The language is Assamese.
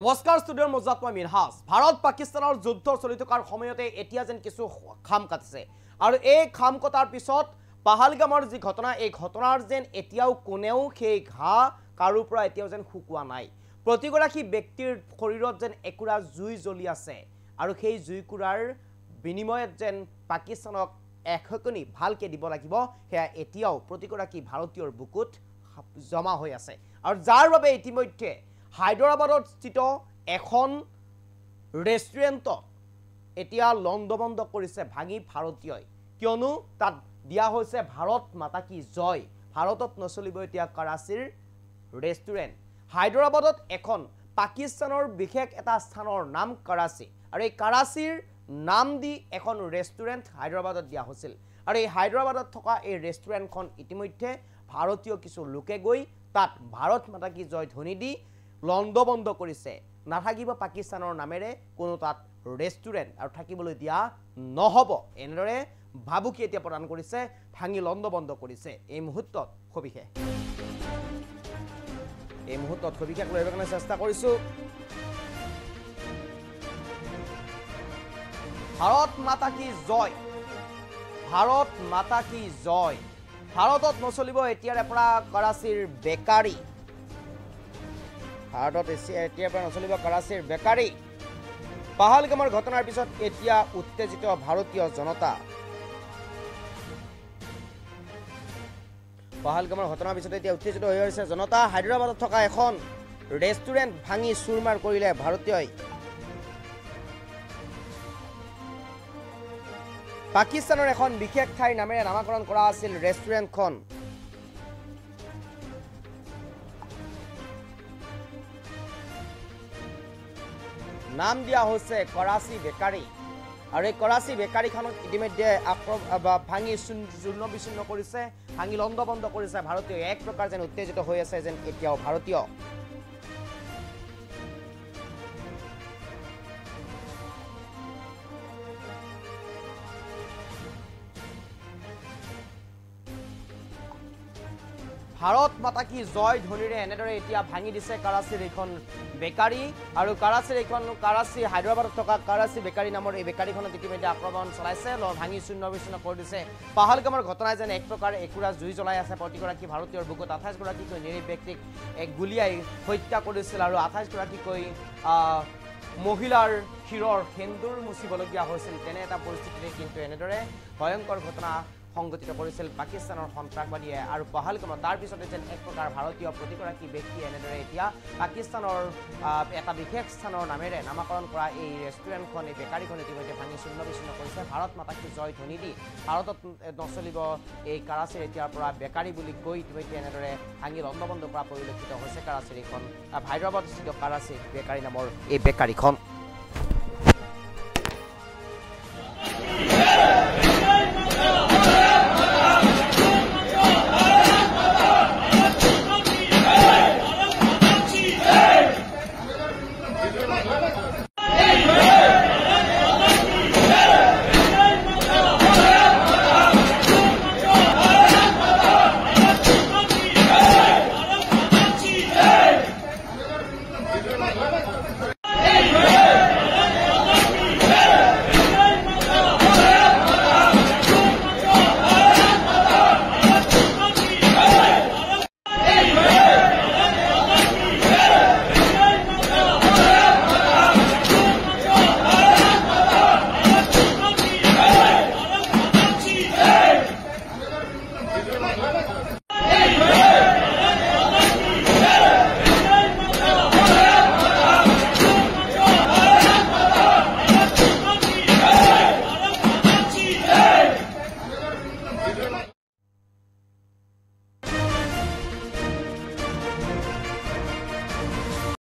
নমস্কাৰ ষ্টুডিঅ'ৰ মজাত মই মিনহাজ ভাৰত পাকিস্তানৰ যুদ্ধ চলি থকাৰ সময়তে এতিয়া যেন কিছু খাম কাটিছে আৰু এই খাম কটাৰ পিছত পাহালগামৰ যি ঘটনা এই ঘটনাৰ যেন এতিয়াও কোনেও সেই ঘা কাৰো পৰা এতিয়াও যেন শুকোৱা নাই প্ৰতিগৰাকী ব্যক্তিৰ শৰীৰত যেন একুৰা জুই জ্বলি আছে আৰু সেই জুইকুৰাৰ বিনিময়ত যেন পাকিস্তানক এখকনি ভালকে দিব লাগিব হেয়া এতিয়াও প্ৰতিগৰাকী ভাৰতীয়ৰ বুকুত জমা হৈ আছে আৰু যাৰ বাবে ইতিমধ্যে হায়দৰাবাদত স্থিত এখন ৰেষ্টুৰেণ্টত এতিয়া লণ্ডবন্ধ কৰিছে ভাঙি ভাৰতীয়ই কিয়নো তাত দিয়া হৈছে ভাৰত মাতা কি জয় ভাৰতত নচলিব এতিয়া কৰাচীৰ ৰেষ্টুৰেণ্ট হায়দৰাবাদত এখন পাকিস্তানৰ বিশেষ এটা স্থানৰ নাম কৰাচী আৰু এই কৰাচীৰ নাম দি এখন ৰেষ্টুৰেণ্ট হায়দৰাবাদত দিয়া হৈছিল আৰু এই হায়দৰাবাদত থকা এই ৰেষ্টুৰেণ্টখন ইতিমধ্যে ভাৰতীয় কিছু লোকে গৈ তাত ভাৰত মাতা কি জয় ধ্বনি দি লণ্ডবন্ধ কৰিছে নাথাকিব পাকিস্তানৰ নামেৰে কোনো তাত ৰেষ্টুৰেণ্ট আৰু থাকিবলৈ দিয়া নহব এনেদৰে ভাবুকি এতিয়া প্ৰদান কৰিছে ভাঙি লণ্ডবন্ধ কৰিছে এই মুহূৰ্তত খবিখে লৈ কাৰণে চেষ্টা কৰিছো ভাৰত মাতা কি জয় ভাৰতত নচলিব এতিয়াৰে পৰা কৰাচীৰ বেকাৰী ভাৰতত এতিয়াৰ পৰা নচলিব কৰাচীৰ বেকাৰী পাহালগামৰ ঘটনাৰ পিছত এতিয়া উত্তেজিত ভাৰতীয় জনতা পাহালগামৰ ঘটনাৰ পিছত এতিয়া উত্তেজিত হৈ আছে জনতা হায়দৰাবাদত থকা এখন ৰেষ্টুৰেণ্ট ভাঙি চুৰমাৰ কৰিলে ভাৰতীয়ই পাকিস্তানৰ এখন বিশেষ ঠাইৰ নামেৰে নামাকৰণ কৰা আছিল ৰেষ্টুৰেণ্টখন নাম দিয়া হৈছে কৰাচী বেকাৰী আৰু এই কৰাচী বেকাৰীখনক ইতিমধ্যে ভাঙি চূৰ্ণ বিচূৰ্ণ কৰিছে ভাঙি লণ্ডবন্ধ কৰিছে ভাৰতীয় এক প্ৰকাৰ যেন উত্তেজিত হৈ আছে যেন এতিয়াও ভাৰতীয় ভাৰত মাতা কি জয় ধ্বনিৰে এনেদৰে এতিয়া ভাঙি দিছে কৰাচীৰ এখন বেকাৰী আৰু কৰাচী হায়দৰাবাদত থকা কৰাচী বেকাৰী নামৰ এই বেকাৰীখনত ইতিমধ্যে আক্ৰমণ চলাইছে ভাঙি চূৰ্ণ বিচূৰ্ণ কৰি দিছে পাহালগামৰ ঘটনাই যেন এক প্ৰকাৰ একুৰা জুই জ্বলাই আছে প্ৰতিগৰাকী ভাৰতীয়ৰ বুকুত 28 গৰাকীকৈ নিৰীহ ব্যক্তিক গুলিয়াই হত্যা কৰিছিল আৰু 28 গৰাকীকৈ মহিলাৰ শিৰৰ সেন্দুৰ মুচিবলগীয়া হৈছিল তেনে এটা পৰিস্থিতিতে কিন্তু এনেদৰে ভয়ংকৰ ঘটনা সংগঠিত কৰিছিল পাকিস্তানৰ সন্ত্ৰাসবাদীয়ে আৰু পাহালগামত তাৰ পিছতে যেন এক প্ৰকাৰ ভাৰতীয় প্ৰতিগৰাকী ব্যক্তি এনেদৰে এতিয়া পাকিস্তানৰ এটা বিশেষ স্থানৰ নামেৰে নামাকৰণ কৰা এই ৰেষ্টুৰেণ্টখন এই বেকাৰীখন ইতিমধ্যে ভাঙি চূৰ্ণ বিচূৰ্ণ কৰিছে ভাৰত মাতা কি জয় ধ্বনি দি ভাৰতত নচলিব এই কৰাচীৰ এতিয়াৰ পৰা বেকাৰী বুলি কৈ ইতিমধ্যে এনেদৰে ভাঙি লণ্ডবন্ধ কৰা পৰিলক্ষিত হৈছে কৰাচীৰ এখন হায়দৰাবাদস্থিত কৰাচী বেকাৰী নামৰ এই বেকাৰীখন